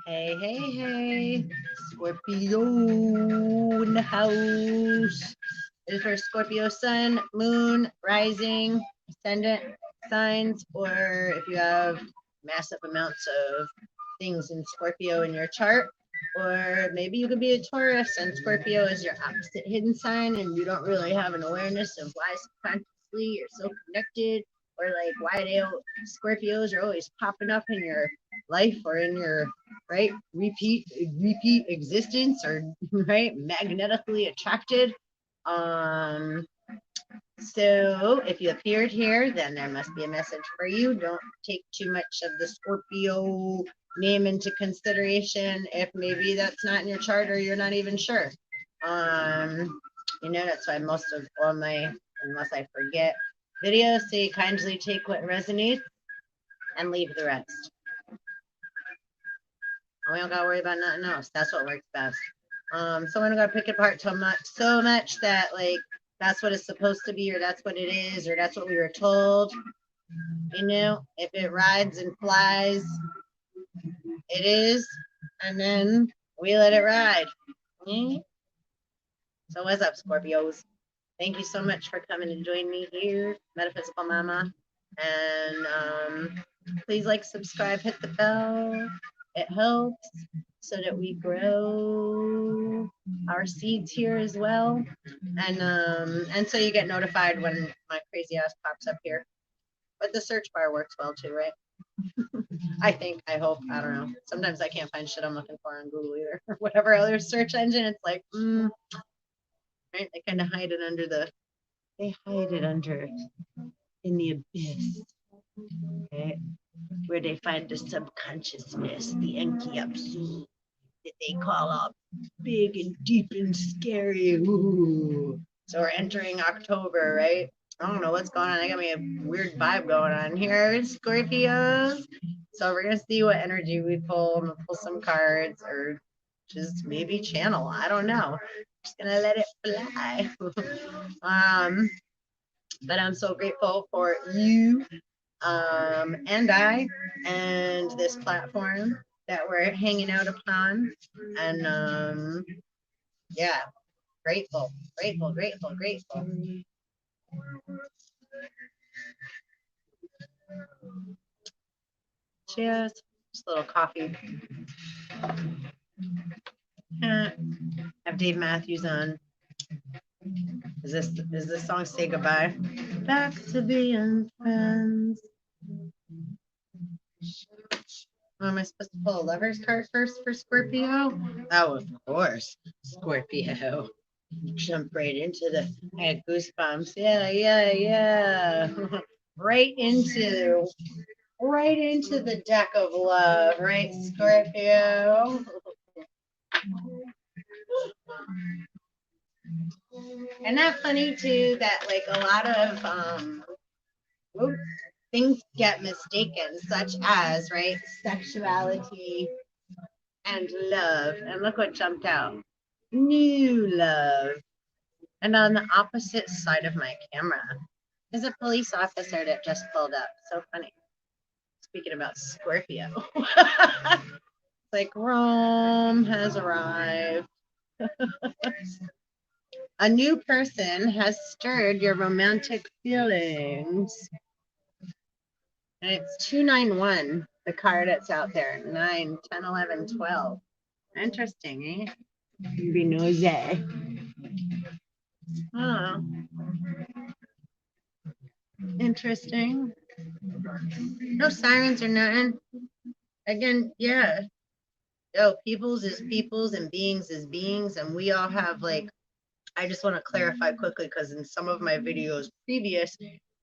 Hey, hey, hey. Scorpio in the house. This is for Scorpio sun, moon, rising, ascendant signs, or if you have massive amounts of things in Scorpio in your chart, or maybe you could be a Taurus and Scorpio is your opposite hidden sign and you don't really have an awareness of why subconsciously you're so connected, or like why Scorpios are always popping up in your life or in your right repeat existence, or right magnetically attracted. um so if you appeared here, then there must be a message for you. Don't take too much of the Scorpio name into consideration if maybe that's not in your chart or you're not even sure. That's why most of all my, unless I forget, videos say kindly take what resonates and leave the rest. We don't gotta worry about nothing else. That's what works best. Someone gotta pick it apart so much that like that's what it's supposed to be, or that's what it is, or that's what we were told. If it rides and flies, it is, and then we let it ride. Mm-hmm. So what's up, Scorpios? Thank you so much for coming and joining me here, Metaphysical Mama. And please like, subscribe, hit the bell. It helps so that we grow our seeds here as well. And so you get notified when my crazy ass pops up here. But the search bar works well too, right? I think, I hope, I don't know. Sometimes I can't find shit I'm looking for on Google either, or whatever other search engine. It's like, right? They kind of hide it under in the abyss, okay? Where they find the subconsciousness, the Enki Absu, that they call up big and deep and scary. Ooh. So we're entering October, right? I don't know what's going on. I got me a weird vibe going on here, Scorpios. So we're gonna see what energy we pull. I'm gonna pull some cards, or just maybe channel. I don't know. Just gonna let it fly. But I'm so grateful for you, and this platform that we're hanging out upon. And yeah, grateful. Cheers. Just a little coffee. Have Dave Matthews on. Is this song Say Goodbye? Back to being friends. Am I supposed to pull a lover's card first for Scorpio? Oh, of course. Scorpio. Jump right into I had goosebumps. Yeah. right into the deck of love, right, Scorpio? And that funny too that like a lot of things get mistaken, such as right sexuality and love. And look what jumped out. New love. And on the opposite side of my camera is a police officer that just pulled up. So funny. Speaking about Scorpio. Like Rome has arrived. A new person has stirred your romantic feelings. And it's 291, the card that's out there. 9, 10, 11, 12. Interesting, eh? Be nosy. Oh. Interesting. No sirens or nothing. Again, yeah. Peoples is peoples and beings is beings. And we all have like, I just want to clarify quickly because in some of my videos previous,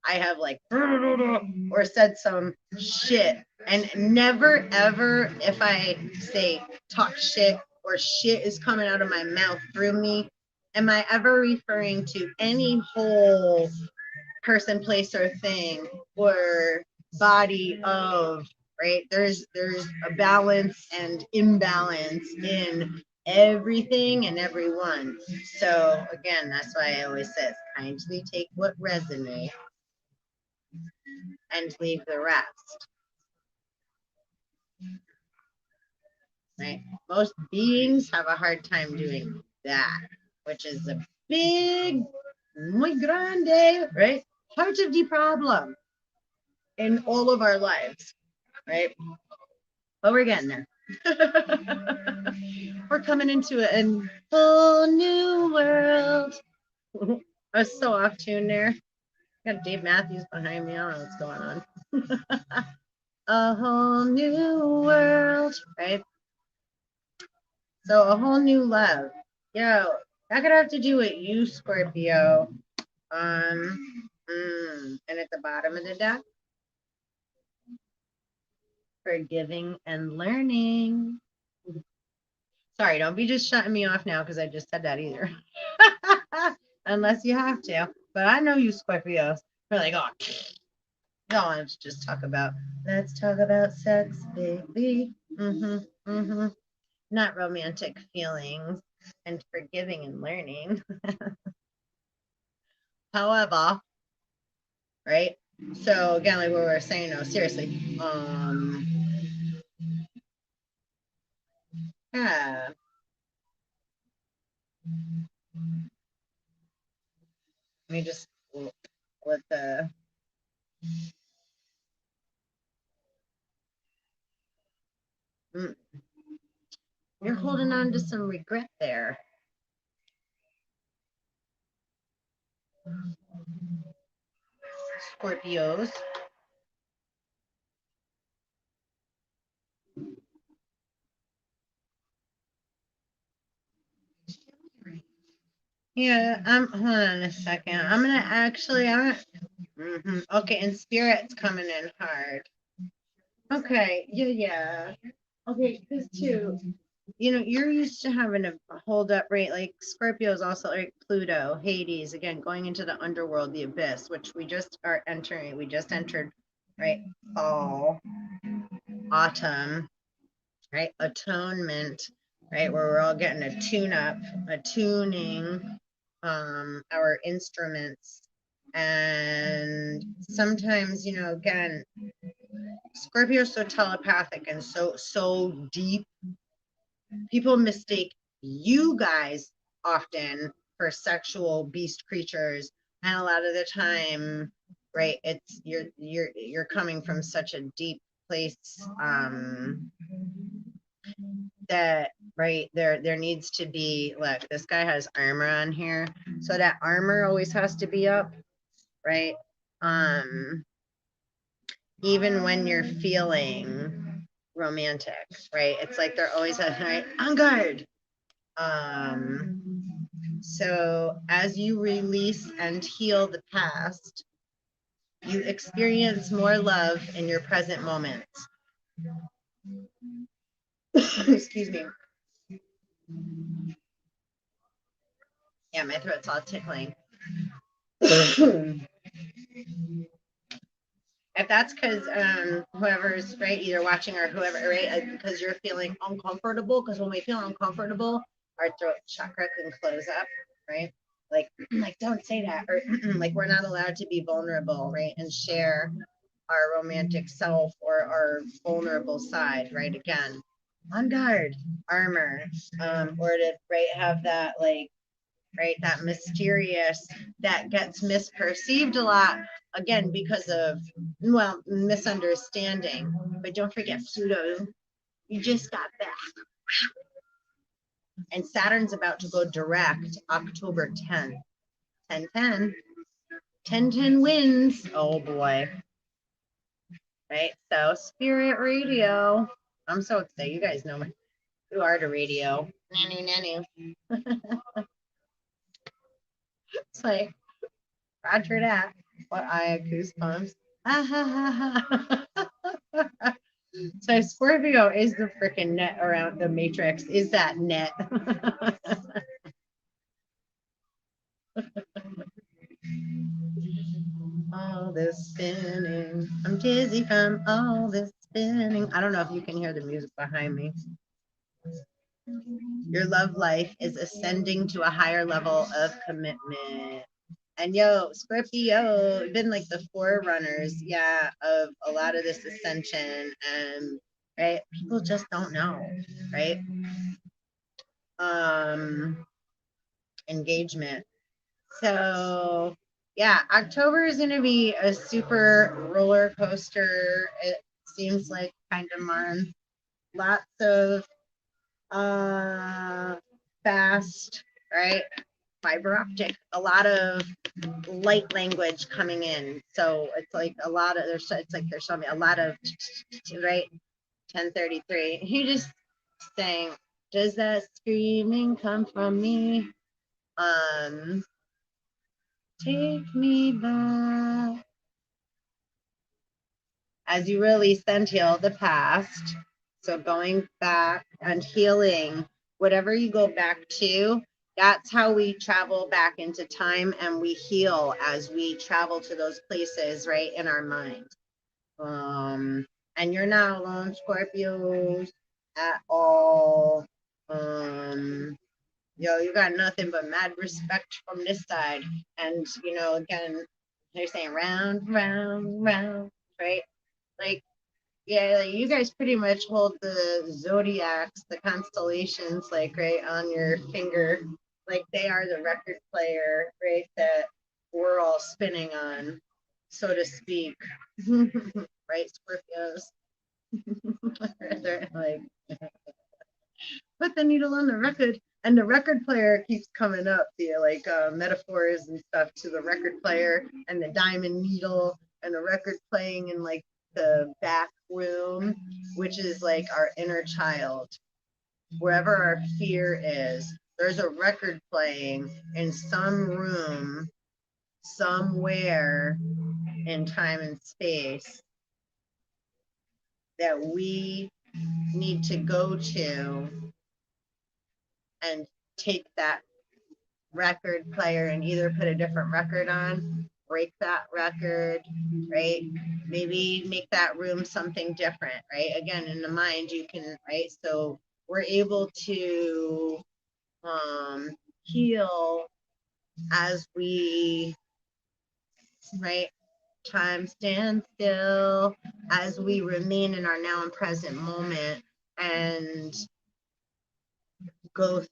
I have like, or said some shit. And never, ever, if I say talk shit or shit is coming out of my mouth through me, am I ever referring to any whole person, place, or thing or body of, right? There's a balance and imbalance in everything and everyone. So again, that's why I always says kindly take what resonates and leave the rest. Right? Most beings have a hard time doing that, which is a big, muy grande, right? Part of the problem in all of our lives, right? But we're getting there. We're coming into a whole new world. I was so off tune there. Got Dave Matthews behind me. I don't know what's going on. A whole new world, right? So a whole new love. Yo, that could have to do with you, Scorpio. And at the bottom of the deck, forgiving and learning. Sorry, don't be just shutting me off now because I just said that either. Unless you have to. But I know you Scorpios. We're like, oh, you don't want to just talk about, let's talk about sex, baby. Not romantic feelings and forgiving and learning. However, right? So again, like what we were saying, no, seriously. Yeah. Let me just let the you're holding on to some regret there. Scorpios. Yeah, hold on a second. I'm gonna actually okay, and spirit's coming in hard. Okay, yeah. Okay, because too, you're used to having a hold up rate like Scorpio is also like Pluto, Hades, again, going into the underworld, the abyss, which we just are entering. We just entered, right? Fall, autumn, right? Atonement, right? Where we're all getting a tune up, attuning our instruments. And sometimes, again, Scorpio is so telepathic and so deep. People mistake you guys often for sexual beast creatures, and a lot of the time, right, it's you're coming from such a deep place that, right, there needs to be, look, this guy has armor on here, so that armor always has to be up, right? Even when you're feeling romantic, right? It's like they're always right, on guard. So as you release and heal the past, you experience more love in your present moments. Excuse me. Yeah, my throat's all tickling. If that's because whoever's right, either watching or whoever, right, because you're feeling uncomfortable, because when we feel uncomfortable, our throat chakra can close up, right? Like don't say that, or like we're not allowed to be vulnerable, right, and share our romantic self or our vulnerable side, right? Again, on guard, armor, or to right have that like right that mysterious that gets misperceived a lot again because of misunderstanding. But don't forget Pluto, you just got back, and Saturn's about to go direct October 10th. 10 10 wins. Oh boy. Right, so Spirit Radio, I'm so excited. You guys know me. You are the radio. Nanu. It's like Roger that. What I have goosebumps. So Scorpio is the freaking net around the matrix. Is that net? All this spinning. I'm dizzy from all this spinning. I don't know if you can hear the music behind me. Your love life is ascending to a higher level of commitment. And yo, Scorpio, been like the forerunners, yeah, of a lot of this ascension. And right, people just don't know, right? Engagement. So yeah, October is gonna be a super roller coaster. It seems like kind of month. Lots of fast, right? Fiber optic, a lot of light language coming in. So it's like a lot of it's like there's something a lot of right 10:33. You just saying, does that screaming come from me? Take me back. As you release and heal the past. So going back and healing whatever you go back to, that's how we travel back into time and we heal as we travel to those places, right, in our mind. And you're not alone, Scorpios, at all. Yo, you got nothing but mad respect from this side. And, you know, again, they're saying round, round, round, right? Like, yeah, like you guys pretty much hold the zodiacs, the constellations, like right on your finger. Like they are the record player, right? That we're all spinning on, so to speak. Right, Scorpios? They're like, put the needle on the record. And the record player keeps coming up, the like metaphors and stuff to the record player and the diamond needle and the record playing in like the back room, which is like our inner child. Wherever our fear is, there's a record playing in some room, somewhere in time and space that we need to go to and take that record player and either put a different record on, break that record, right? Maybe make that room something different, right? Again, in the mind, you can, right? So we're able to heal as we, right? Time stands still as we remain in our now and present moment and go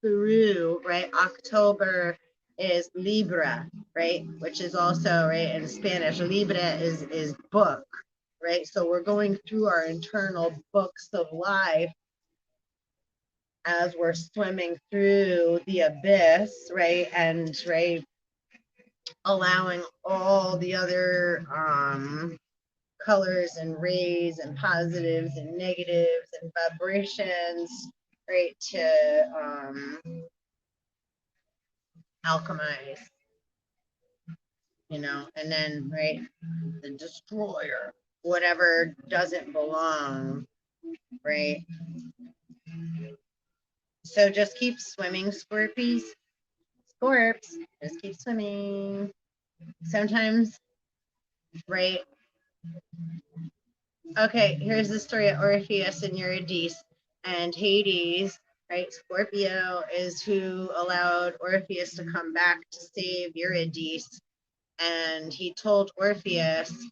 through, right? October is Libra, right? Which is also, right, in Spanish, Libra is book, right? So we're going through our internal books of life as we're swimming through the abyss, right? And right, allowing all the other colors and rays and positives and negatives and vibrations, right, to alchemize, you know, and then, right, the destroyer, whatever doesn't belong, right? So just keep swimming, Scorpies. Scorps, just keep swimming. Sometimes, right? Okay, here's the story of Orpheus and Eurydice and Hades, right? Scorpio is who allowed Orpheus to come back to save Eurydice. And he told Orpheus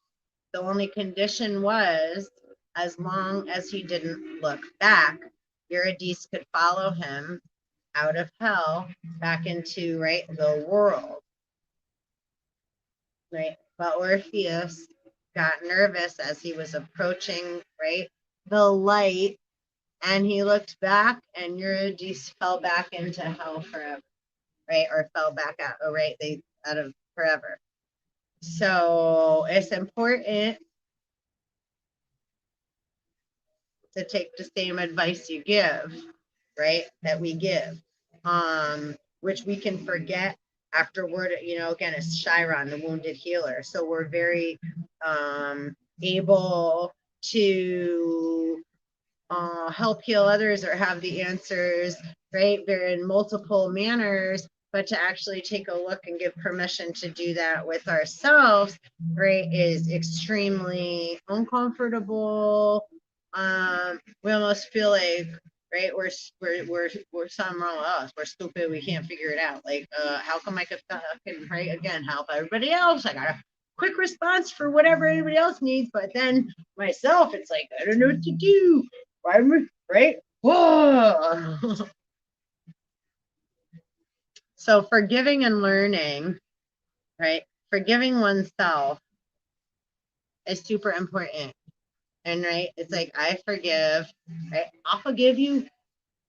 the only condition was as long as he didn't look back, Eurydice could follow him out of hell back into, right, the world, right? But Orpheus got nervous as he was approaching, right, the light, and he looked back, and Eurydice fell back into hell forever, right? Or fell back out, oh, right, they out of forever. So it's important to take the same advice you give, right? That we give, which we can forget afterward. You know, again, it's Chiron, the wounded healer. So we're very able to help heal others or have the answers, right? They're in multiple manners, but to actually take a look and give permission to do that with ourselves, right, is extremely uncomfortable. We almost feel like right? We're something wrong with us. We're stupid. We can't figure it out. Like, how come I could fucking, right, again, help everybody else? I got a quick response for whatever anybody else needs, but then myself, it's like, I don't know what to do. Right? Whoa. So forgiving and learning, right? Forgiving oneself is super important. And right, it's like I forgive, right? I'll forgive you.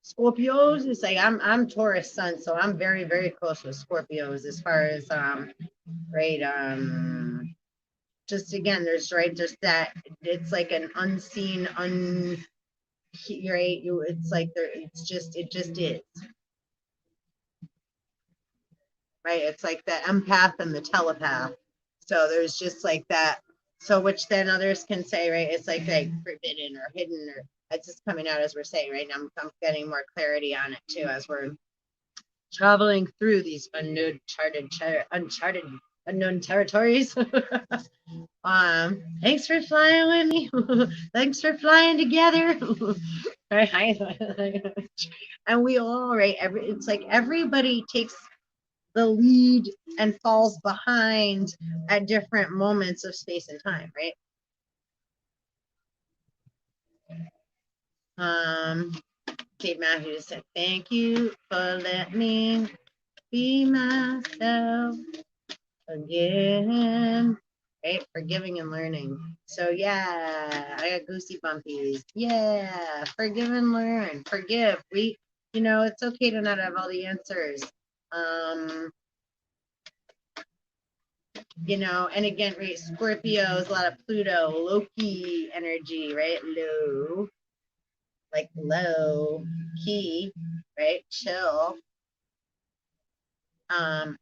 Scorpios, it's like I'm Taurus sun, so I'm very, very close with Scorpios as far as right, just again, there's right, just that it's like an unseen, right, you, it's like there, it's just, it just is, right? It's like the empath and the telepath. So there's just like that. So which then others can say, right? It's like forbidden or hidden, or it's just coming out as we're saying, right? Now I'm getting more clarity on it too as we're traveling through these uncharted, unknown territories. Thanks for flying with me. Thanks for flying together. And we all, right? It's like everybody takes the lead and falls behind at different moments of space and time, right? Kate Matthews said, thank you for letting me be myself again. Right? Forgiving and learning. So yeah, I got goosey bumpies. Yeah, forgive and learn. Forgive. It's okay to not have all the answers. And again, right, Scorpio is a lot of Pluto, Loki energy, right? Low, like low key, right? Chill.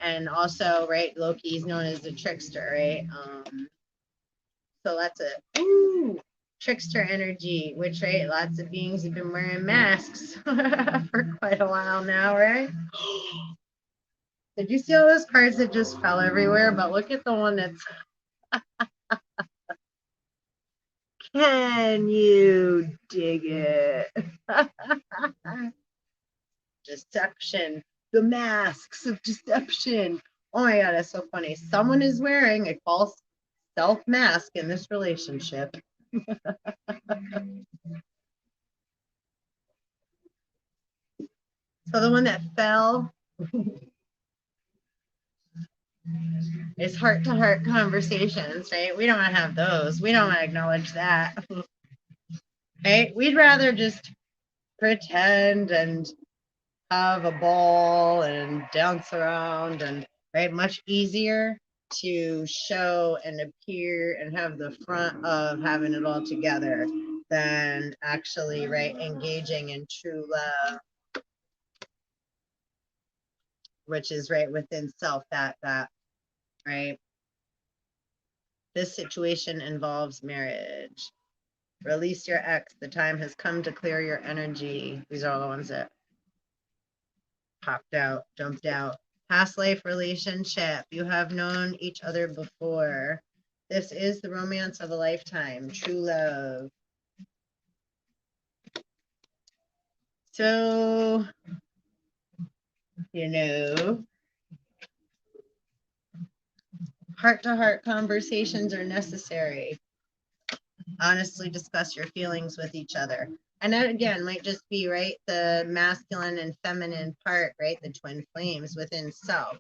And also, right, Loki is known as the trickster, right? So that's a trickster energy, which, right, lots of beings have been wearing masks for quite a while now, right? Did you see all those cards that just fell everywhere? But look at the one that's can you dig it? Deception, the masks of deception. Oh my God, that's so funny. Someone is wearing a false self mask in this relationship. So the one that fell is heart to heart conversations, right? We don't want to have those. We don't want to acknowledge that. Right? We'd rather just pretend and have a ball and dance around, and right, much easier to show and appear and have the front of having it all together than actually, right, engaging in true love, which is right within self, that right. This situation involves marriage. Release your ex. The time has come to clear your energy. These are all the ones that popped out, jumped out. Past life relationship. You have known each other before. This is the romance of a lifetime. True love. So, heart-to-heart conversations are necessary. Honestly discuss your feelings with each other. And that again might just be, right, the masculine and feminine part, right, the twin flames within self,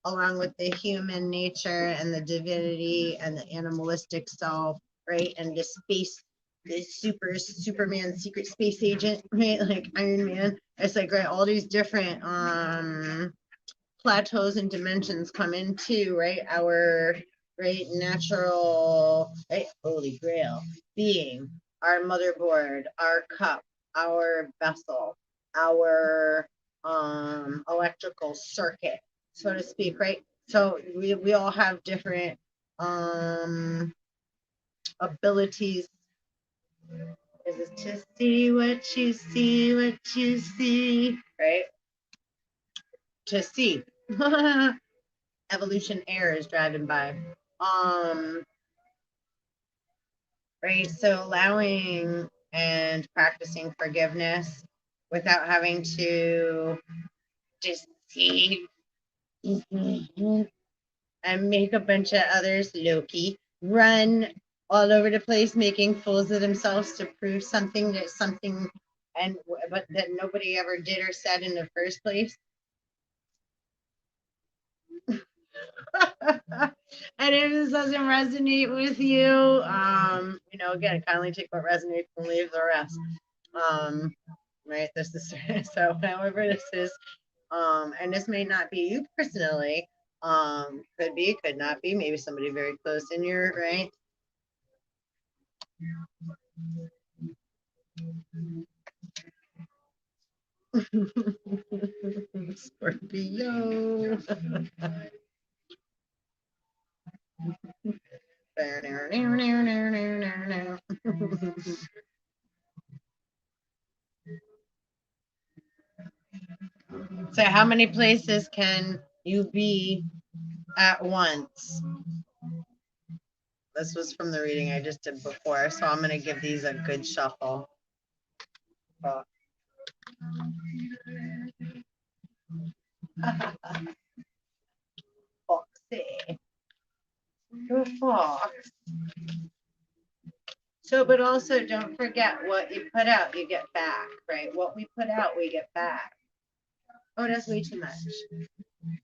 along with the human nature and the divinity and the animalistic self, right, and the space, the Superman secret space agent, right, like Iron Man. It's like, right, all these different plateaus and dimensions come into, right, our, right, natural, right, holy grail being, our motherboard, our cup, our vessel, our electrical circuit, so to speak, right? So we all have different abilities. Is it to see what you see, what you see, right? To see. Evolution air is driving by. Right. So allowing and practicing forgiveness without having to deceive and make a bunch of others Loki run all over the place, making fools of themselves to prove something that something and but that nobody ever did or said in the first place. And if this doesn't resonate with you, again, kindly take what resonates and leave the rest. Right, this is so. However, this is, and this may not be you personally. Could be, could not be. Maybe somebody very close in your right. Scorpio. So, how many places can you be at once? This was from the reading I just did before, so I'm going to give these a good shuffle. Oh. Foxy. Go Fox. So, but also don't forget what you put out, you get back, right? What we put out, we get back. Oh, that's way too much.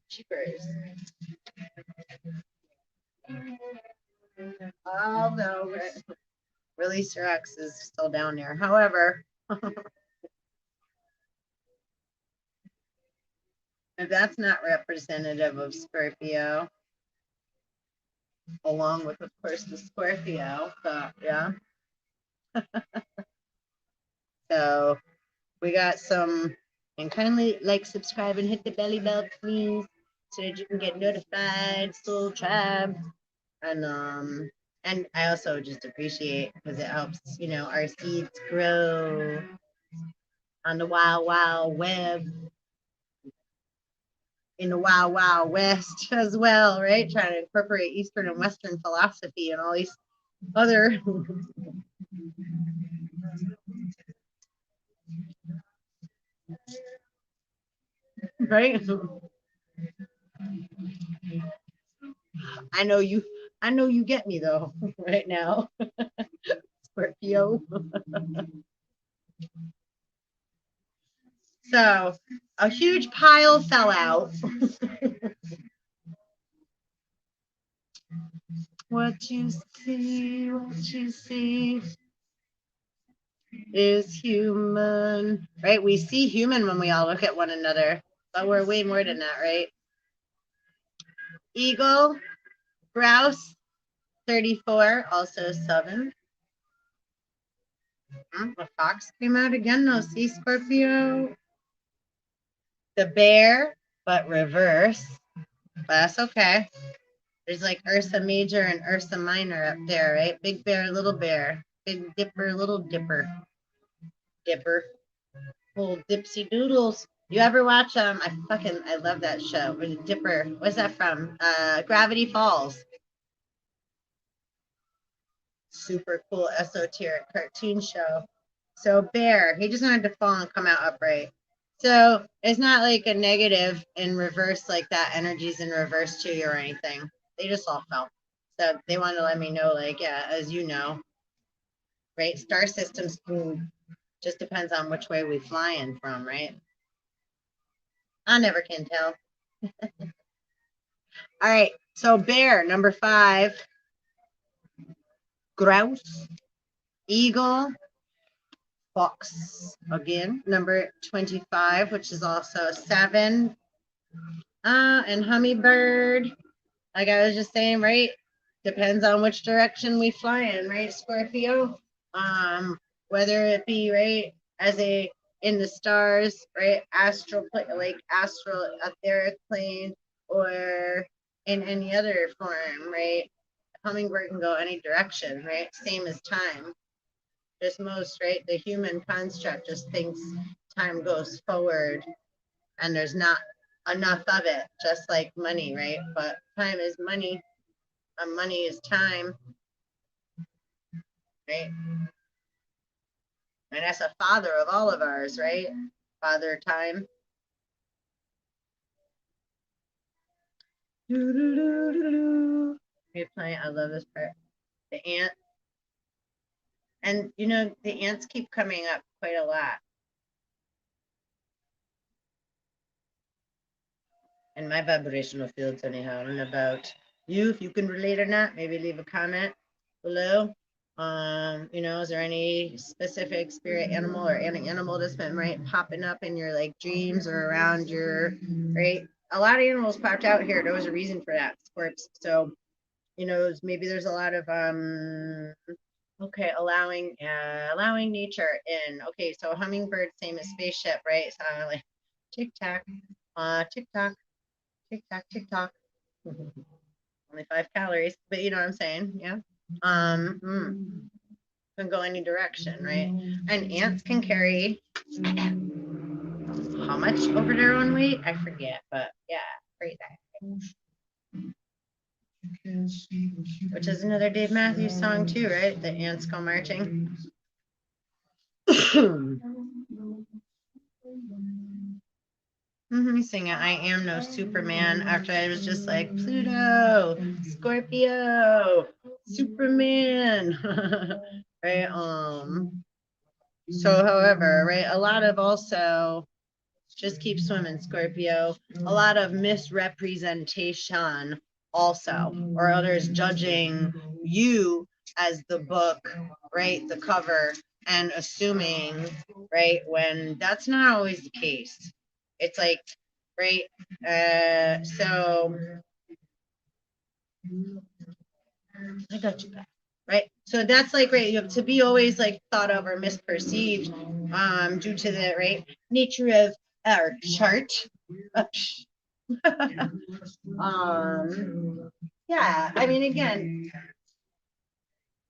Cheapers. Oh, no. Release your X is still down there. However, if that's not representative of Scorpio, along with, of course, the Scorpio, so yeah. So we got some, and kindly like, subscribe, and hit the belly bell, please, so that you can get notified, Soul Tribe. And I also just appreciate, because it helps, our seeds grow on the wild, wild web, in the wild, wild west as well, right? Trying to incorporate Eastern and Western philosophy and all these other right? I know you get me though, right now. Scorpio. So a huge pile fell out. What you see is human, right? We see human when we all look at one another, but we're way more than that, right? Eagle, grouse, 34, also 7. The fox came out again, though. See, Scorpio. The bear, but reverse. But that's okay. There's like Ursa Major and Ursa Minor up there, right? Big bear, little bear. Big dipper, little dipper. Dipper. Little dipsy doodles. You ever watch I love that show. Dipper. What's that from? Gravity Falls. Super cool esoteric cartoon show. So bear, he just wanted to fall and come out upright. So it's not like a negative in reverse, like that energy's in reverse to you or anything. They just all fell. So they wanted to let me know, like, yeah, as you know, right? Star systems just depends on which way we fly in from, right? I never can tell. All right. So bear, number 5. Grouse, eagle, fox again, number 25, which is also 7. And hummingbird, like I was just saying, right? Depends on which direction we fly in, right, Scorpio? Whether it be, right, as a in the stars, right, astral etheric plane, or in any other form, right? Hummingbird can go any direction, right? Same as time. Just most, right? The human construct just thinks time goes forward and there's not enough of it, just like money, right? But time is money, and money is time, right? And that's a father of all of ours, right? Father time. I love this part. The ant. And you know, the ants keep coming up quite a lot. In my vibrational fields, anyhow. I don't know about you, if you can relate or not. Maybe leave a comment below. You know, is there any specific spirit animal or any animal that's been right popping up in your like dreams or around your right? A lot of animals popped out here. There was a reason for that, Scorps. So, you know, maybe there's a lot of okay, allowing nature in. Okay, so hummingbird, same as spaceship, right? So like tick tock, tick tock, tick tock, tick tock. Only 5 calories, but you know what I'm saying, yeah. Can go any direction, right? And ants can carry how much over their own weight? I forget, but yeah, great that. Which is another Dave Matthews song too, right? The ants go marching. Singing I am no Superman after I was just like Pluto, Scorpio, Superman. Right. So however, right, a lot of also just keep swimming, Scorpio, a lot of misrepresentation also, or others judging you as the book, right, the cover, and assuming, right, when that's not always the case. It's like, right, so I got you back. Right. So that's like, right, you have to be always like thought of or misperceived due to the right nature of our chart. Yeah, I mean, again,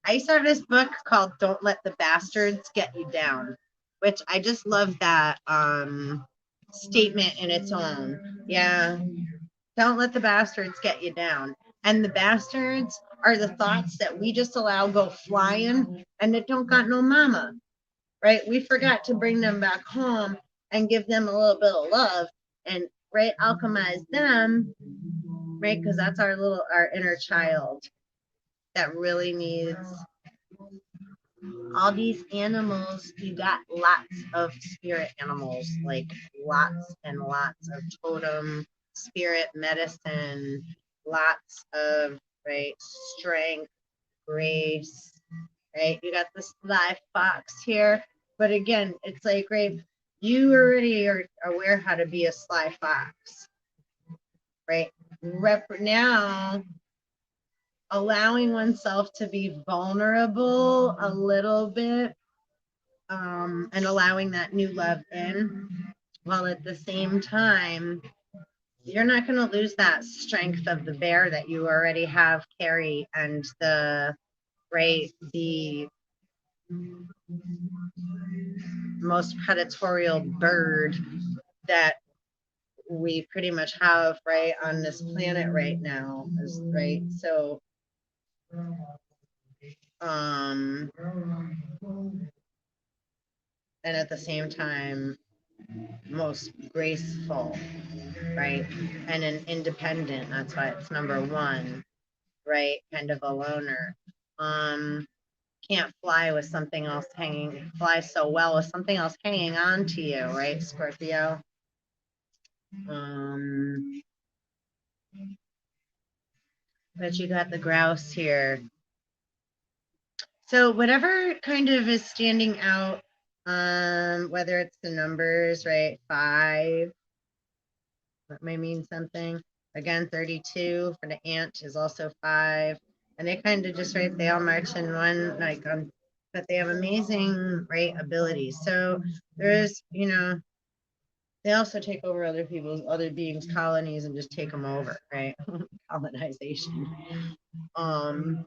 I started this book called Don't Let the Bastards Get You Down, which I just love that statement in its own. Yeah. Don't let the bastards get you down. And the bastards are the thoughts that we just allow go flying and that don't got no mama, right? We forgot to bring them back home and give them a little bit of love and, right, alchemize them, right? Because that's our inner child that really needs all these animals. You got lots of spirit animals, like lots and lots of totem spirit medicine, lots of right strength, grace, right? You got this live fox here, but again, it's like, right, you already are aware how to be a sly fox, right? Now allowing oneself to be vulnerable a little bit, and allowing that new love in, while at the same time you're not going to lose that strength of the bear that you already have carry, and the right, the most predatorial bird that we pretty much have right on this planet right now is right. So and at the same time most graceful, right, and an independent, that's why it's number one, right, kind of a loner. Can't fly with something else fly so well with something else hanging on to you, right, Scorpio? But you got the grouse here. So whatever kind of is standing out, whether it's the numbers, right, 5, that may mean something. Again, 32 for the ant is also 5. And they kind of just, right, they all march in one, like, but they have amazing, right, abilities. So there's, you know, they also take over other beings' colonies and just take them over, right? Colonization. So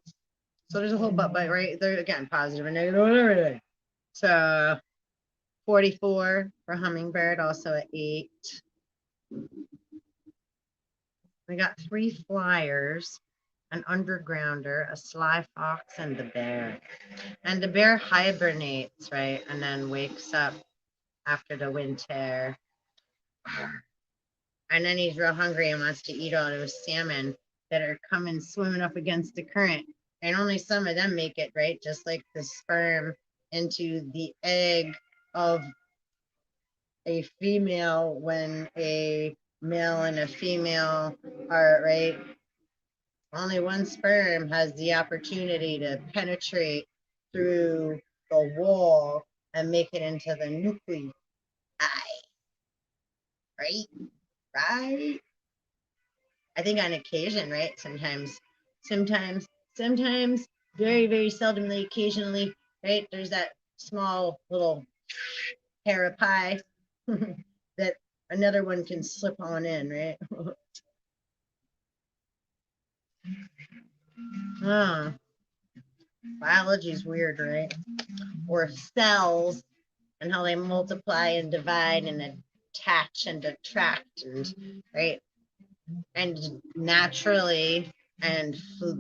there's a whole but right there again, positive and negative and everything. So 44 for hummingbird, also at 8. We got 3 flyers, an undergrounder, a sly fox, and the bear. And the bear hibernates, right? And then wakes up after the winter. And then he's real hungry and wants to eat all those salmon that are coming swimming up against the current. And only some of them make it, right? Just like the sperm into the egg of a female when a male and a female are, right? Only one sperm has the opportunity to penetrate through the wall and make it into the nuclei, right? Right? I think on occasion, right? Sometimes, very, very seldomly, occasionally, right? There's that small little hair of pie that another one can slip on in, right? Oh, biology's weird, right? Or cells and how they multiply and divide and attach and attract, and right, and naturally, and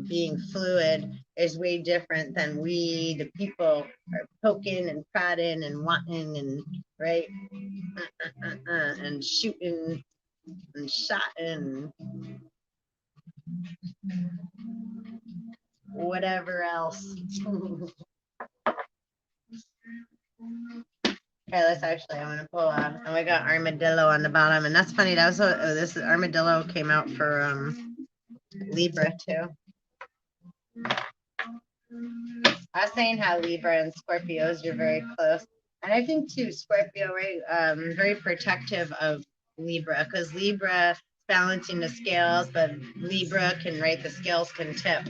being fluid is way different than we the people are poking and prodding and wanting and right, and shooting and shotting, whatever else. Okay, let's actually, I want to pull out, and we got armadillo on the bottom, and that's funny. That was this armadillo came out for Libra too. I was saying how Libra and Scorpios are very close, and I think too Scorpio, right, very protective of Libra, because Libra is balancing the scales, but Libra can, right, the scales can tip,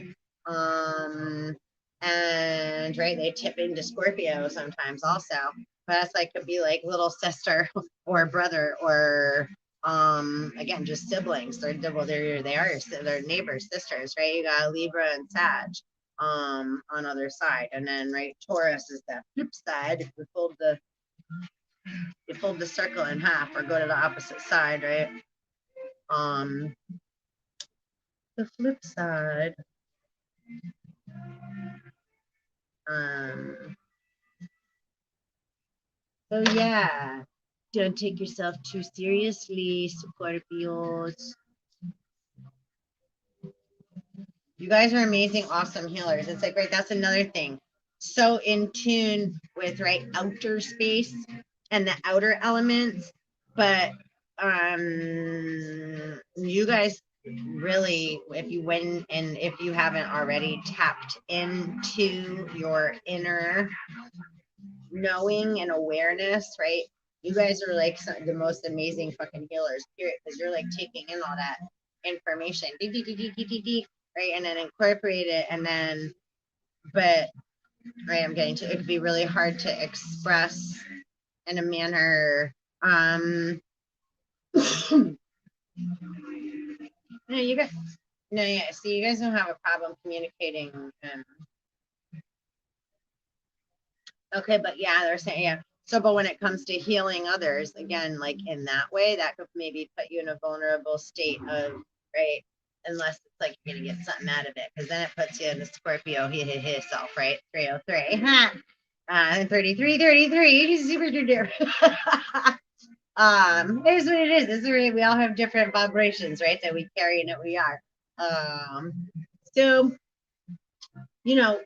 and right, they tip into Scorpio sometimes also. But that's like could be like little sister or brother or again just siblings. They're neighbors, sisters, right? You got Libra and Sag on other side, and then right, Taurus is the flip side. If you fold the circle in half or go to the opposite side, right? The flip side. So yeah, don't take yourself too seriously, Scorpios. You guys are amazing, awesome healers. It's like, right, that's another thing. So in tune with, right, outer space and the outer elements. But you guys really, if you went and if you haven't already tapped into your inner knowing and awareness, right? You guys are like the most amazing fucking healers, period, because you're like taking in all that information, right, and then incorporate it, and then, but right, I'm getting to it could be really hard to express in a manner. No, you guys, no, yeah. See, you guys don't have a problem communicating. Okay, but yeah, they're saying, yeah. So, but when it comes to healing others, again, like in that way, that could maybe put you in a vulnerable state of, right? Unless it's like you're gonna get something out of it, because then it puts you in the Scorpio self, right? 303. And 33, super duper. Here's what it is. This is right. We all have different vibrations, right? That we carry and that we are. So, you know,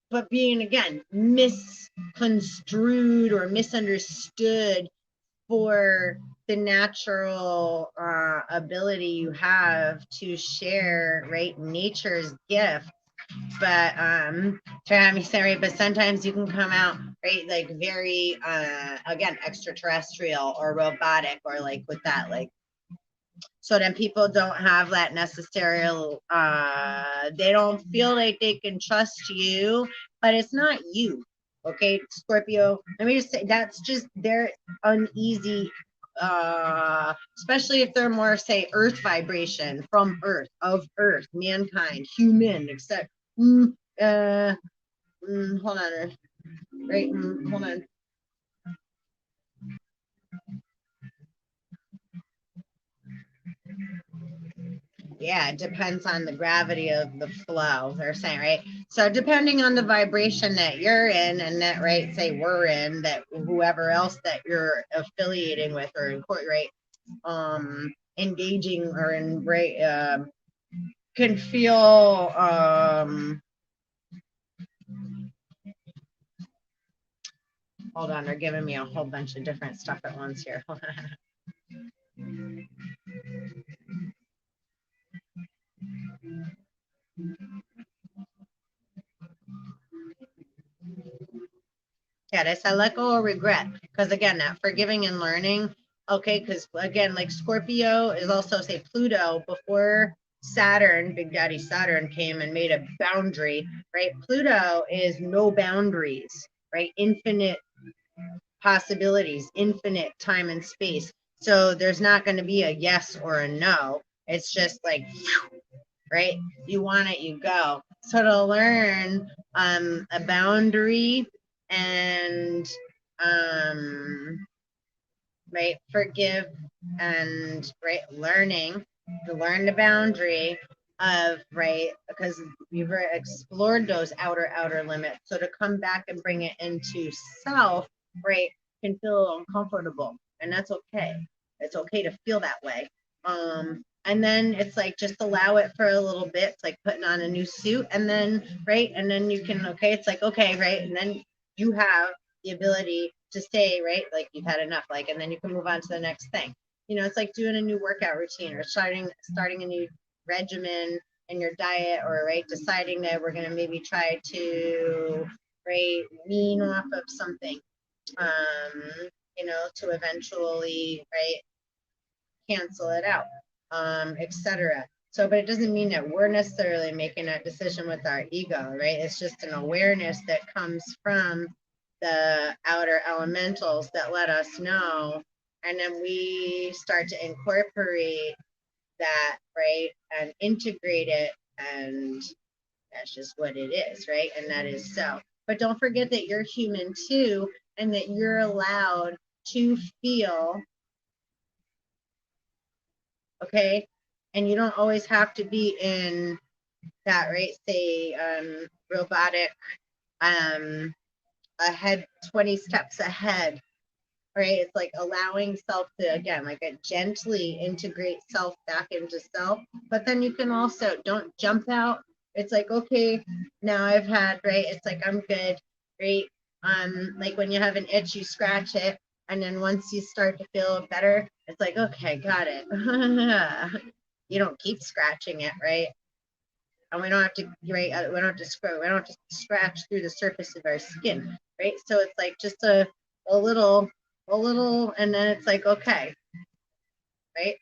but being again misconstrued or misunderstood for the natural ability you have to share, right, nature's gift. But sorry, but sometimes you can come out, right, like very again extraterrestrial or robotic, or like with that, like, so then people don't have that necessarily, they don't feel like they can trust you, but it's not you. Okay, Scorpio, let me just say, that's just they're uneasy, especially if they're more, say, earth vibration, from earth, of earth, mankind, human, except hold on, right, hold on. Yeah, it depends on the gravity of the flow, they're saying, right? So depending on the vibration that you're in and that, right, say we're in, that whoever else that you're affiliating with or in court, right, engaging or in, right, can feel, hold on, they're giving me a whole bunch of different stuff at once here. Yeah, they said let go of regret. Because again, that forgiving and learning, okay, because again, like Scorpio is also, say, Pluto before Saturn, Big Daddy Saturn came and made a boundary, right? Pluto is no boundaries, right? Infinite possibilities, infinite time and space. So there's not going to be a yes or a no. It's just like, right? You want it, you go. So to learn a boundary and right, forgive and right, learning to learn the boundary of right, because you've explored those outer limits. So to come back and bring it into self, right, can feel uncomfortable, and that's okay. It's okay to feel that way. And then it's like just allow it for a little bit. It's like putting on a new suit, and then right, and then you can, okay, it's like okay, right, and then you have the ability to stay, right, like you've had enough, like, and then you can move on to the next thing. You know, it's like doing a new workout routine or starting a new regimen in your diet, or right, deciding that we're going to maybe try to right wean off of something, um you know, to eventually right cancel it out, etc. So, but it doesn't mean that we're necessarily making that decision with our ego, right? It's just an awareness that comes from the outer elementals that let us know. And then we start to incorporate that, right? And integrate it. And that's just what it is, right? And that is so. But don't forget that you're human too, and that you're allowed to feel, okay? And you don't always have to be in that, right? Say, robotic, ahead, 20 steps ahead, right? It's like allowing self to, again, like a gently integrate self back into self. But then you can also don't jump out. It's like, okay, now I've had, right? It's like, I'm good, right? Like when you have an itch, you scratch it. And then once you start to feel better, it's like, okay, got it. You don't keep scratching it, right? And we don't have to, right? We don't have to scratch through the surface of our skin, right? So it's like just a little, and then it's like, okay, right?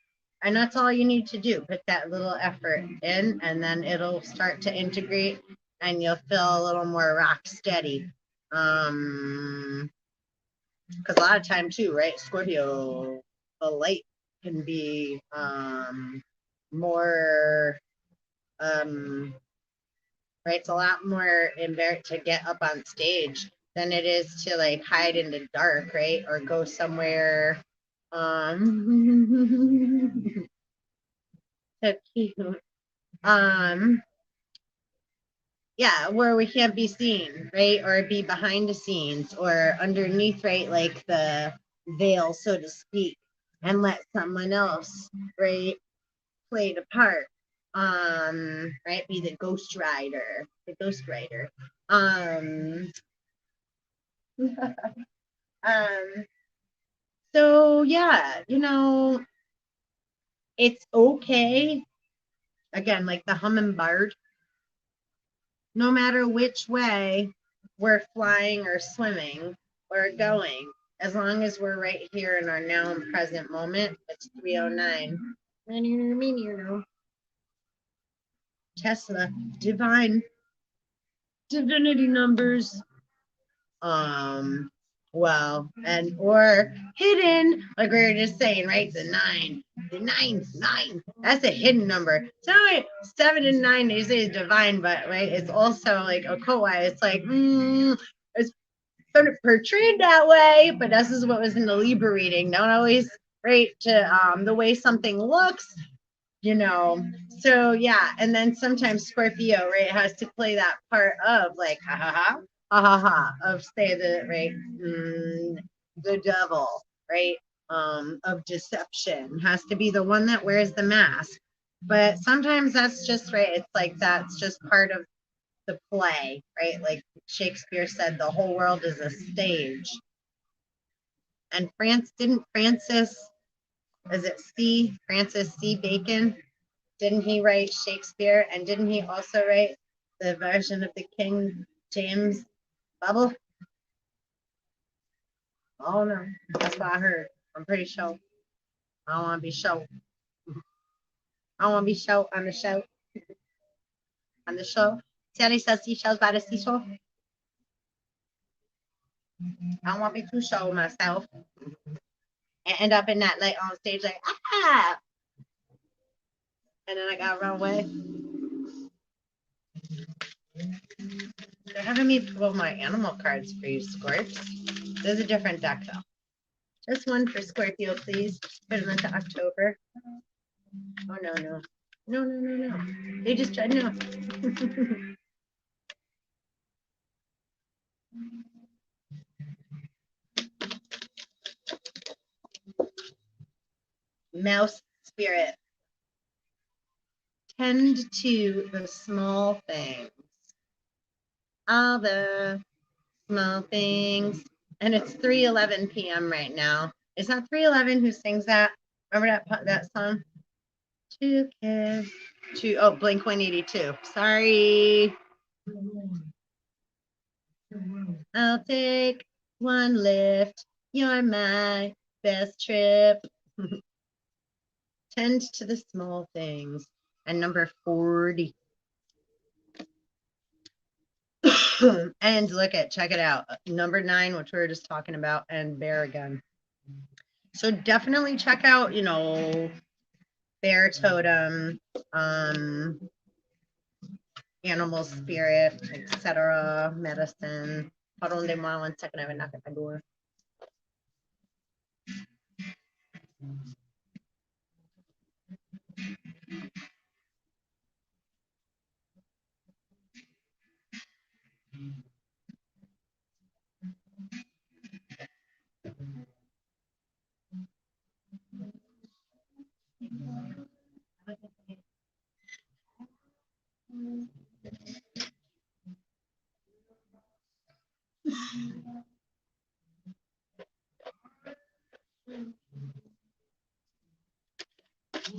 And that's all you need to do. Put that little effort in, and then it'll start to integrate, and you'll feel a little more rock steady. Because a lot of time too, right? Scorpio, the light can be more right? It's a lot more embarrassing to get up on stage than it is to like hide in the dark, right? Or go somewhere so cute. Um yeah, where we can't be seen, right? Or be behind the scenes or underneath, right? Like the veil, so to speak, and let someone else, right, play the part. Right, be the ghost rider, um um so yeah, you know, it's okay, again, like the hummingbird, no matter which way we're flying or swimming or going, as long as we're right here in our now and present moment. It's 309. Tesla, divine, divinity numbers. um well, and or hidden, like we were just saying, right? The nine, that's a hidden number. So 7 and 9, they say is divine, but right, it's also like a Kowai. It's like it's sort of portrayed that way, but this is what was in the Libra reading. Don't always, right, to the way something looks you know. So yeah, and then sometimes Scorpio, right, has to play that part of like ha ha ha of say the right, the devil, right, of deception has to be the one that wears the mask. But sometimes that's just right. It's like that's just part of the play, right? Like Shakespeare said, the whole world is a stage. And Francis, is it Francis C. Bacon? Didn't he write Shakespeare? And didn't he also write the version of the King James Bible? Oh no, that's what I heard. I'm pretty sure. I don't want to be show. I don't want to be show on the show. On the show. Sally says seashells by the seashore. I don't want to be too show myself and end up in that like on stage like ah, and then I gotta run away. They're having me pull my animal cards for you, Scorps. There's a different deck though. Just one for Scorpio, please. Put them into October. Oh no, no. No, no, no, no. They just tried no. Mouse spirit. Tend to the small things. All the small things. And it's 3:11 p.m. right now. Is that 3:11 who sings that? Remember that song? Two kids. Oh, Blink 182. Sorry. I'll take one lift. You're my best trip. Tend to the small things. And number 40. And check it out. Number 9, which we were just talking about, and bear again. So definitely check out, bear totem, animal spirit, etc., medicine. Hold on, one second. I have a knock at my door.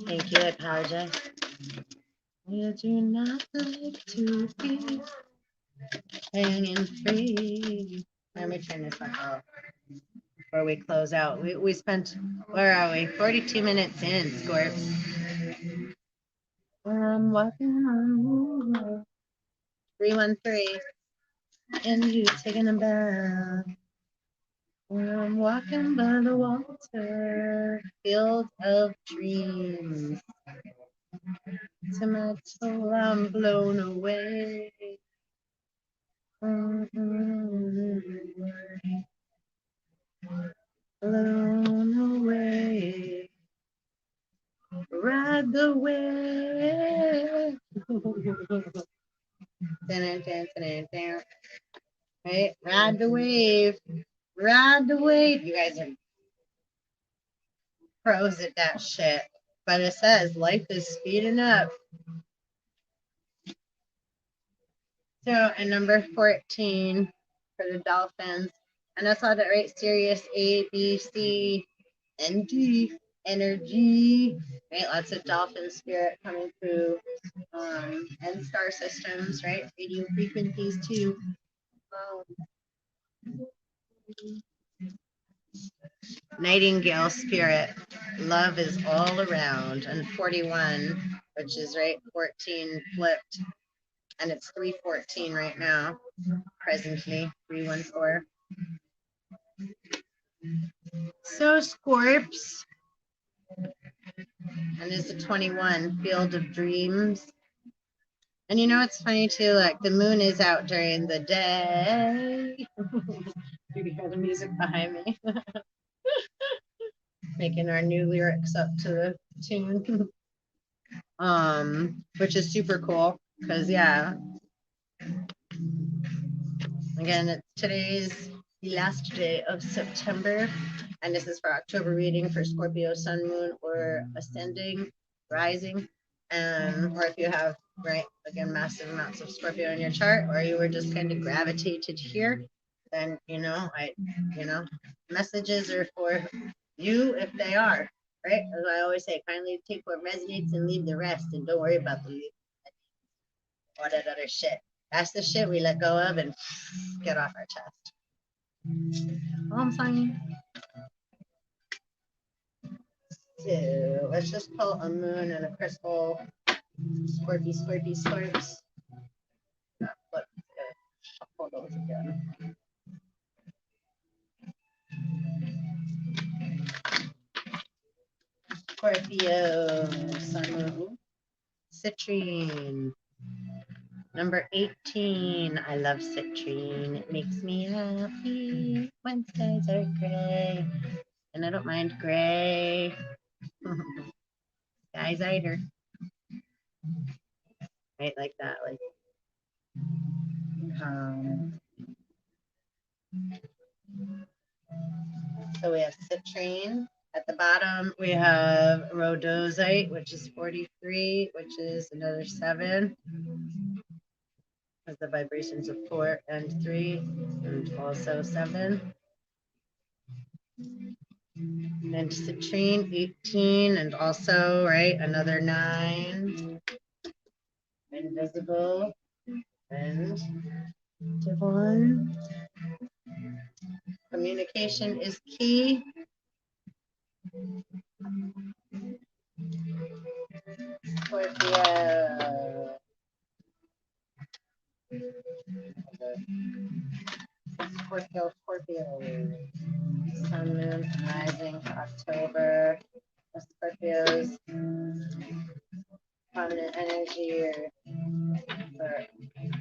Thank you. I apologize. You do not like to be hanging free. Let me turn this back off before we close out. We spent, where are we? 42 minutes in, Scorps. I'm walking on the road. 313. And you taking a bath. I'm walking by the water, field of dreams. To my soul, I'm blown away. Blown away. Ride the wave. Right? Ride the wave. Ride the wave. You guys are pros at that shit. But it says life is speeding up. So, and number 14 for the dolphins. And that's all that, right? Sirius A, B, C, and D. Energy. Right? Lots of dolphin spirit coming through. And star systems, right? Radio frequencies too. Nightingale spirit. Love is all around. And 41, which is right, 14 flipped. And it's 3:14 right now, presently, 3:14. So Scorps, and is the 21, Field of Dreams. And it's funny too, like the moon is out during the day. You can hear the music behind me. Making our new lyrics up to the tune. which is super cool because yeah, again, today's the last day of September, and this is for October reading for Scorpio, Sun, Moon, or Ascending, Rising. Or if you have, right, again, massive amounts of Scorpio in your chart, or you were just kind of gravitated here, then, messages are for you if they are, right? As I always say, kindly take what resonates and leave the rest, and don't worry about all that other shit. That's the shit we let go of and get off our chest. All I'm saying. So let's just pull a moon and a crystal. Scorpies. Let's shuffle those again. Scorpio, Sun, Moon, Citrine. Number 18. I love citrine. It makes me happy when skies are gray. And I don't mind gray. Skies either. Right, like that. Like so we have citrine. At the bottom, we have rhodosite, which is 43, which is another 7. Has the vibrations of 4 and 3, and also 7. And citrine, 18, and also, right, another 9. Invisible and divine. Communication is key. Scorpio. Scorpio. Sun, Moon, Rising for October. The Scorpios. Prominent energy for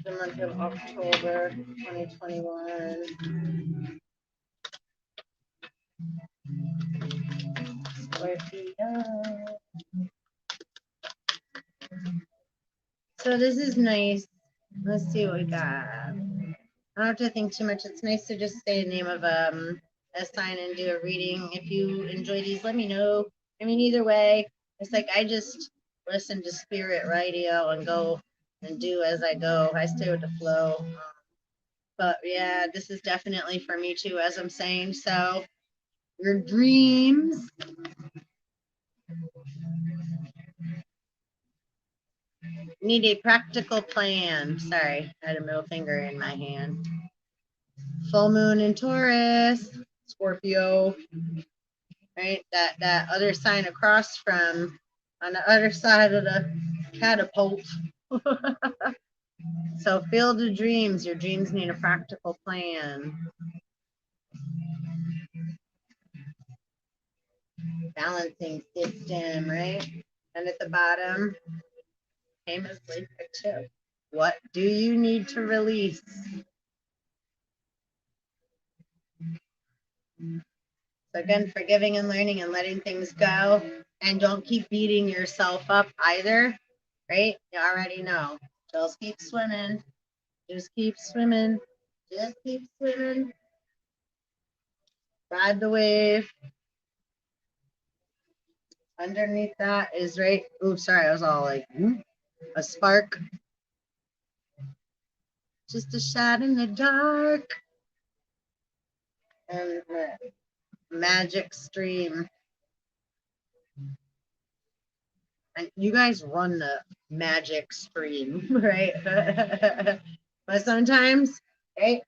the month of October 2021. Scorpio. So this is nice. Let's see what we got. I don't have to think too much. It's nice to just say the name of a sign and do a reading. If you enjoy these, let me know. I mean, either way, it's like I just listen to spirit radio and go and do as I go. I stay with the flow. But yeah, this is definitely for me too, as I'm saying. So your dreams. Need a practical plan. Sorry, I had a middle finger in my hand. Full moon in Taurus, Scorpio, right? That other sign across from on the other side of the catapult. So field of dreams. Your dreams need a practical plan. Balancing system, right? And at the bottom, famously picture. What do you need to release? So again, forgiving and learning and letting things go. And don't keep beating yourself up either, right? You already know. Just keep swimming. Just keep swimming. Just keep swimming. Ride the wave. Underneath that is right. Oops, sorry, I was all like, a spark. Just a shot in the dark. And magic stream. And you guys run the magic stream, right? But sometimes, right,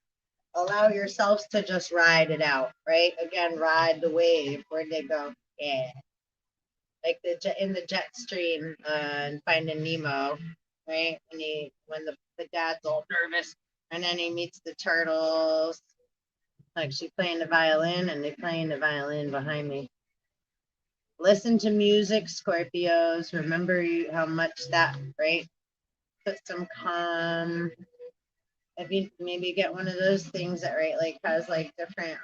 allow yourselves to just ride it out, right? Again, ride the wave. Where'd they go? Yeah. Like in the jet stream and Finding Nemo, right? When the dad's all nervous and then he meets the turtles. Like she's playing the violin and they're playing the violin behind me. Listen to music, Scorpios. Remember how much that, right? Put some calm. If you maybe get one of those things that, right, like has like different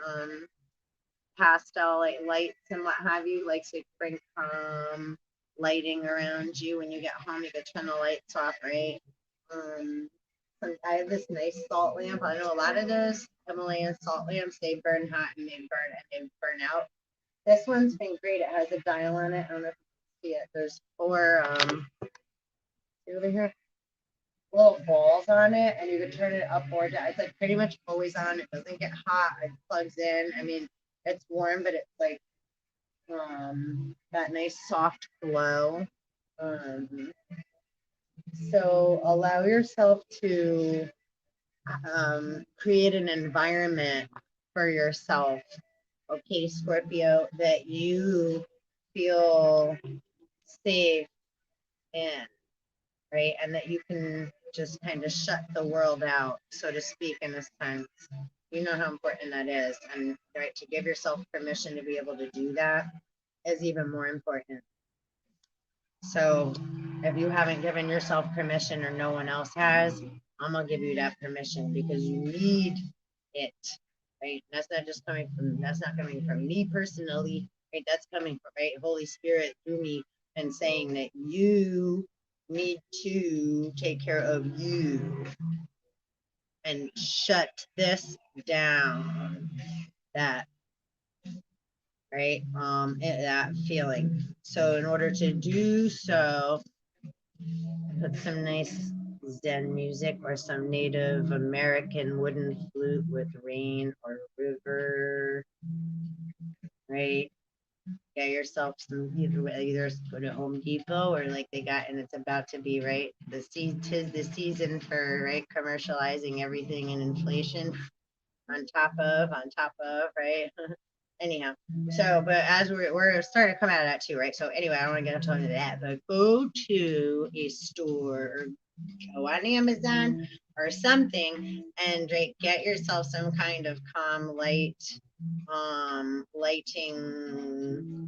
pastel like lights and what have you, like to bring calm. lighting around you. When you get home, you could turn the lights off, right? I have this nice salt lamp. I know a lot of those Himalayan salt lamps, they burn hot and they burn out. This one's been great. It has a dial on it. I don't know if you can see it. There's four see over here, little balls on it, and you can turn it up or down. It's like pretty much always on. It doesn't get hot. It plugs in. I mean, it's warm, but it's like that nice soft glow. So allow yourself to create an environment for yourself, okay, Scorpio, that you feel safe in, right? And that you can just kind of shut the world out, so to speak, in a sense. You know how important that is. And right, to give yourself permission to be able to do that is even more important. So if you haven't given yourself permission or no one else has, I'm gonna give you that permission because you need it, right? That's not coming from me personally, right? That's coming from, right, Holy Spirit through me and saying that you need to take care of you and shut this down. That, right? That feeling. So in order to do so, put some nice Zen music or some Native American wooden flute with rain or river, right? Get yourself some, either go to Home Depot or like they got, and it's about to be, right? Tis the season for, right, commercializing everything and inflation on top of, right? Anyhow, so, but as we're starting to come out of that too, right? So anyway, I don't want to get into that, but go to a store or go on Amazon or something and, right, get yourself some kind of calm lighting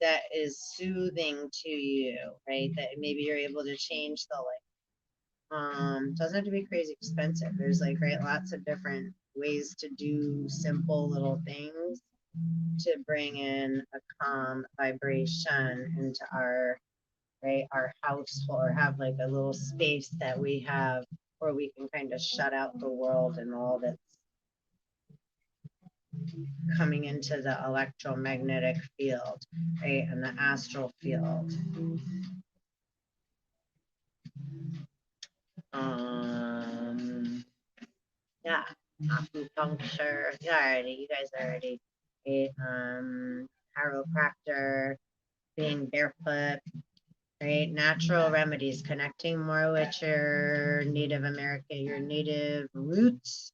that is soothing to you, right? That maybe you're able to change the light. Doesn't have to be crazy expensive. There's like, right, lots of different ways to do simple little things to bring in a calm vibration into our, right, our house, or have like a little space that we have where we can kind of shut out the world and all that's coming into the electromagnetic field, right, and the astral field. Yeah, acupuncture. You guys already, right? Chiropractor, being barefoot, right? Natural remedies, connecting more with your Native American, your native roots.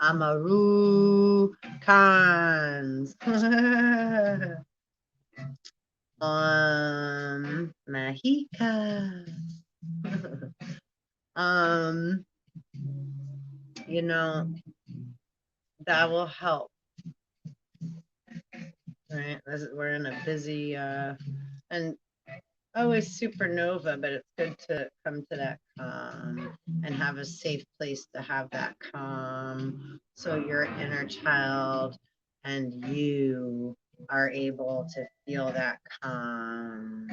Amaru cans. Mahika. You know, that will help. Right? We're in a busy and always supernova, but it's good to come to that calm and have a safe place to have that calm, so your inner child and you are able to feel that calm.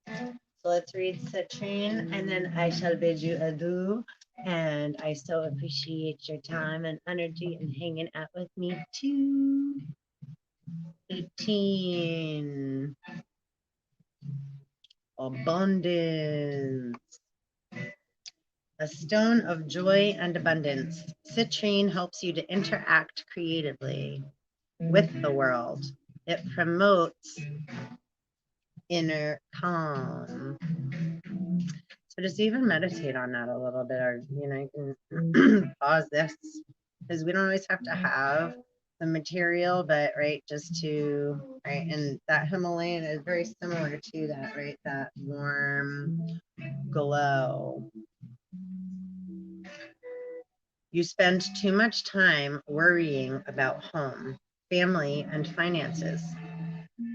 So let's read Citrine, and then I shall bid you adieu. And I so appreciate your time and energy and hanging out with me too. 18. Abundance. A stone of joy and abundance. Citrine helps you to interact creatively with the world. It promotes inner calm. So just even meditate on that a little bit, or you can pause this, because we don't always have to have the material, but right, just to, right, and that Himalayan is very similar to that, right, that warm glow. You spend too much time worrying about home, family, and finances.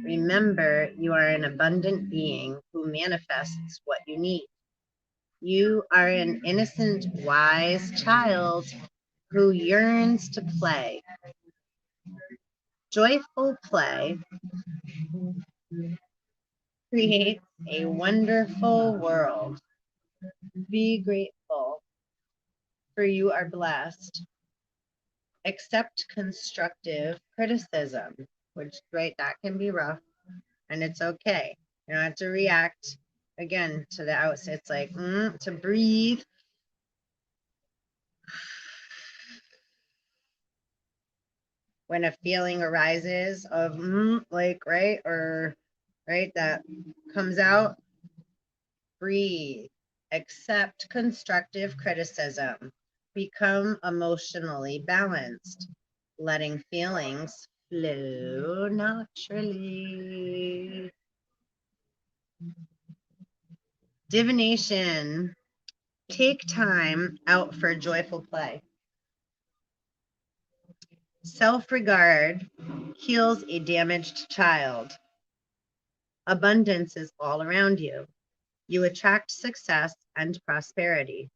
Remember, you are an abundant being who manifests what you need. You are an innocent, wise child who yearns to play. Joyful play creates a wonderful world. Be grateful, for you are blessed. Accept constructive criticism, which, right, that can be rough, and it's okay. You don't have to react again to the outside. It's like to breathe. When a feeling arises of like, right, or right, that comes out, breathe, accept constructive criticism, become emotionally balanced, letting feelings flow naturally. Divination, take time out for joyful play. Self-regard heals a damaged child. Abundance is all around you. You attract success and prosperity.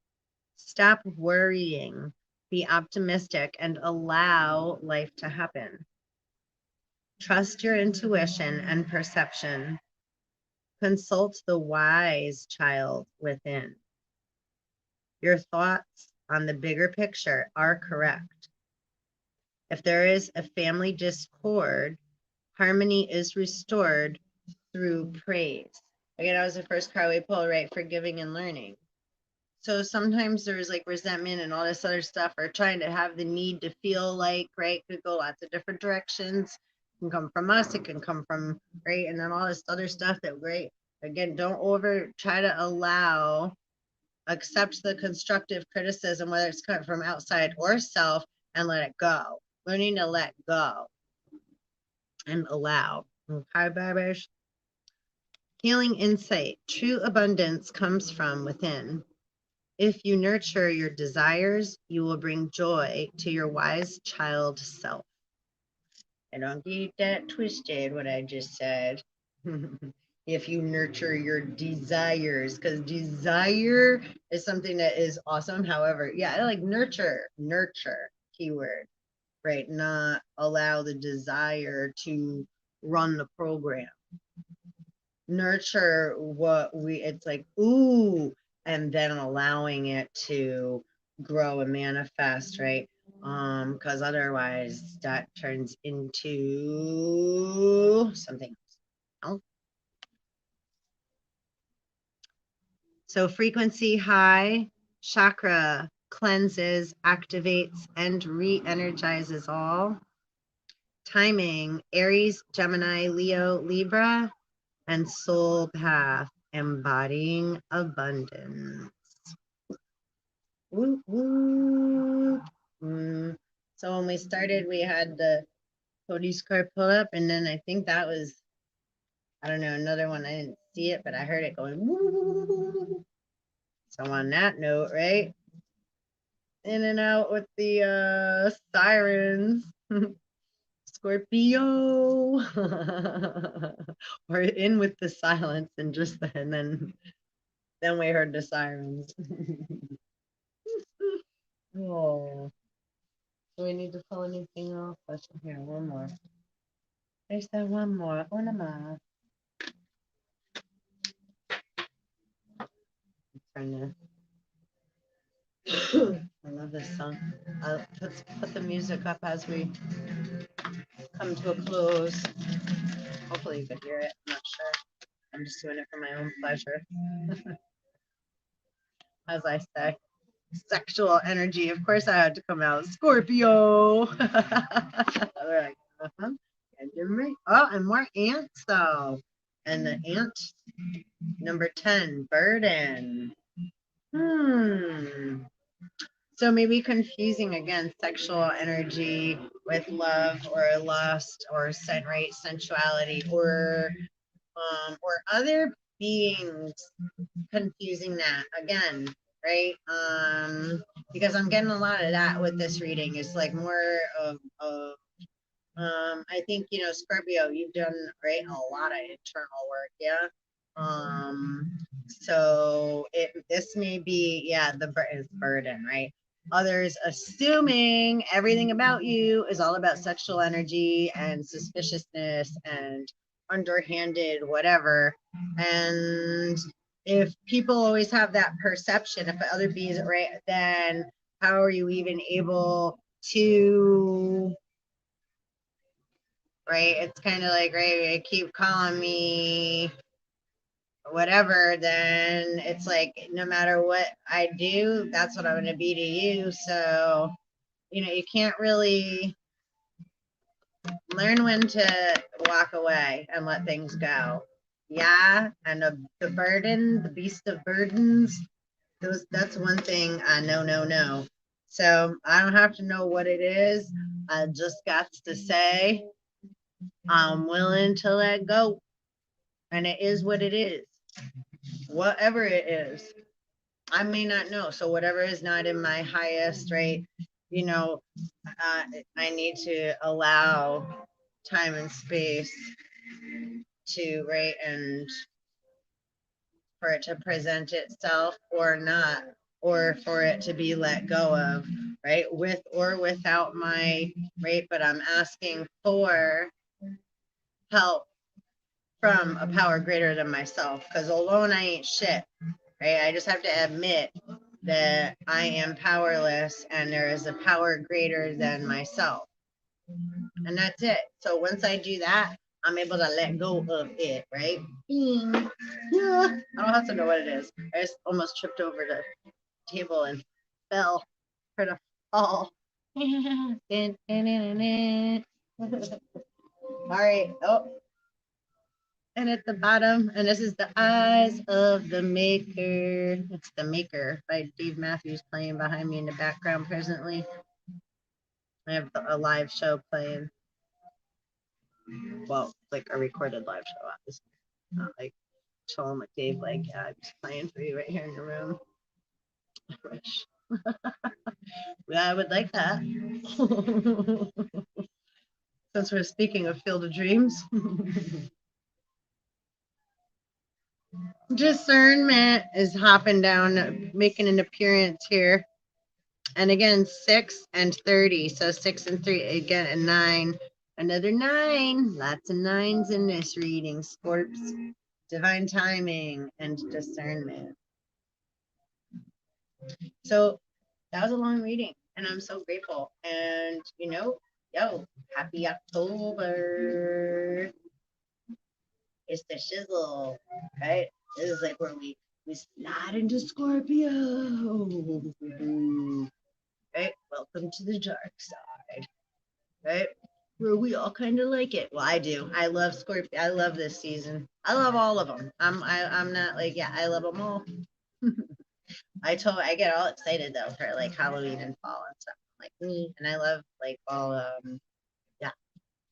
Stop worrying, be optimistic, and allow life to happen. Trust your intuition and perception. Consult the wise child within. Your thoughts on the bigger picture are correct. If there is a family discord, harmony is restored through praise. Again, that was the first card we pulled, right? Forgiving and learning. So sometimes there's like resentment and all this other stuff, or trying to have the need to feel like, right? Could go lots of different directions. It can come from us, it can come from, right? And then all this other stuff that, right? Again, don't try to allow, accept the constructive criticism, whether it's coming from outside or self, and let it go. Learning to let go and allow. Okay, babies? Healing insight. True abundance comes from within. If you nurture your desires, you will bring joy to your wise child self. I don't get that twisted, what I just said. If you nurture your desires, because desire is something that is awesome. However, yeah, I like nurture, keyword, right? Not allow the desire to run the program. Nurture it's like, ooh, and then allowing it to grow and manifest, right? Because otherwise that turns into something else. So frequency high, chakra cleanses, activates, and re-energizes all. Timing, Aries, Gemini, Leo, Libra, and soul path, embodying abundance. Woo, woo. So when we started, we had the Cody's card pull up, and then I think that was, I don't know, another one. I didn't see it, but I heard it going woo. So on that note, right? In and out with the sirens. Scorpio. Or in with the silence and just and then we heard the sirens. Oh, do we need to pull anything off? Let's here, one more. I said one more. One more. Turn the I love this song. Let's put the music up as we come to a close. Hopefully you could hear it. I'm not sure. I'm just doing it for my own pleasure. As I say, sexual energy. Of course, I had to come out. Scorpio. All right. And you're right. Oh, and more ants, though. And the ant number 10, burden. So maybe confusing again sexual energy with love or lust or right, sensuality or other beings, confusing that again, right? Because I'm getting a lot of that with this reading. It's like more of I think, Scorpio, you've done, right, a lot of internal work, yeah. So this may be, yeah, the burden, right? others assuming everything about you is all about sexual energy and suspiciousness and underhanded whatever. And if people always have that perception, if other bees, right, then how are you even able to, right? It's kind of like, right, they keep calling me whatever, then it's like no matter what I do, that's what I'm going to be to you. So, you can't really learn when to walk away and let things go. Yeah, and the burden, the beast of burdens, that's one thing I know, no. So I don't have to know what it is. I just got to say I'm willing to let go. And it is what it is. Whatever it is. I may not know. So whatever is not in my highest, right? I need to allow time and space to, right, and for it to present itself or not, or for it to be let go of, right, with or without my, right, but I'm asking for help from a power greater than myself, because alone I ain't shit, right? I just have to admit that I am powerless and there is a power greater than myself. And that's it. So once I do that, I'm able to let go of it, right? Yeah. I don't have to know what it is. I just almost tripped over the table and fell for the fall. All right. Oh, and at the bottom, and this is the Eyes of the Maker. It's The Maker by Dave Matthews playing behind me in the background presently. I have a live show playing. Well, like a recorded live show, obviously. Not like chilling with Dave, like, yeah, I'm just playing for you right here in the room. I wish. I would like that. Since we're speaking of Field of Dreams. Discernment is hopping down, making an appearance here. And again, 6 and 30. So 6 and 3, again, a 9. Another 9. Lots of 9s in this reading. Scorps, divine timing, and discernment. So that was a long reading, and I'm so grateful. And, happy October. It's the shizzle, right? This is like where we slide into Scorpio. Right? Welcome to the dark side. Right? Where we all kind of like it. Well, I do. I love Scorpio. I love this season. I love all of them. I'm not like, yeah, I love them all. I get all excited though for like Halloween and fall and stuff. Like me, and I love like all yeah,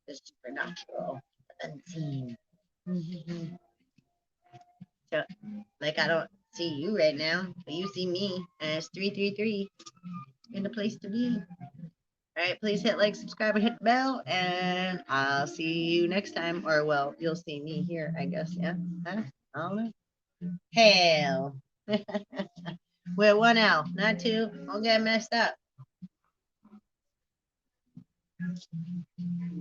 the supernatural, unseen. So like I don't see you right now, but you see me, and it's 333 in the place to be. All right, please hit like, subscribe, and hit the bell, and I'll see you next time. Or well, you'll see me here, I guess. Yeah, I don't know. Hell. With one L, not two. Don't get messed up.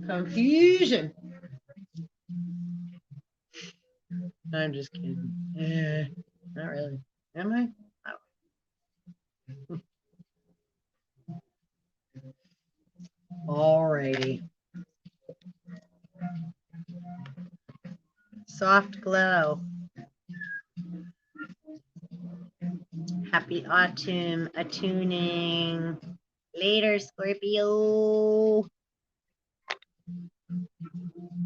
Confusion. I'm just kidding. Not really. Am I? Alrighty. Soft glow. Happy autumn attuning. Later, Scorpio.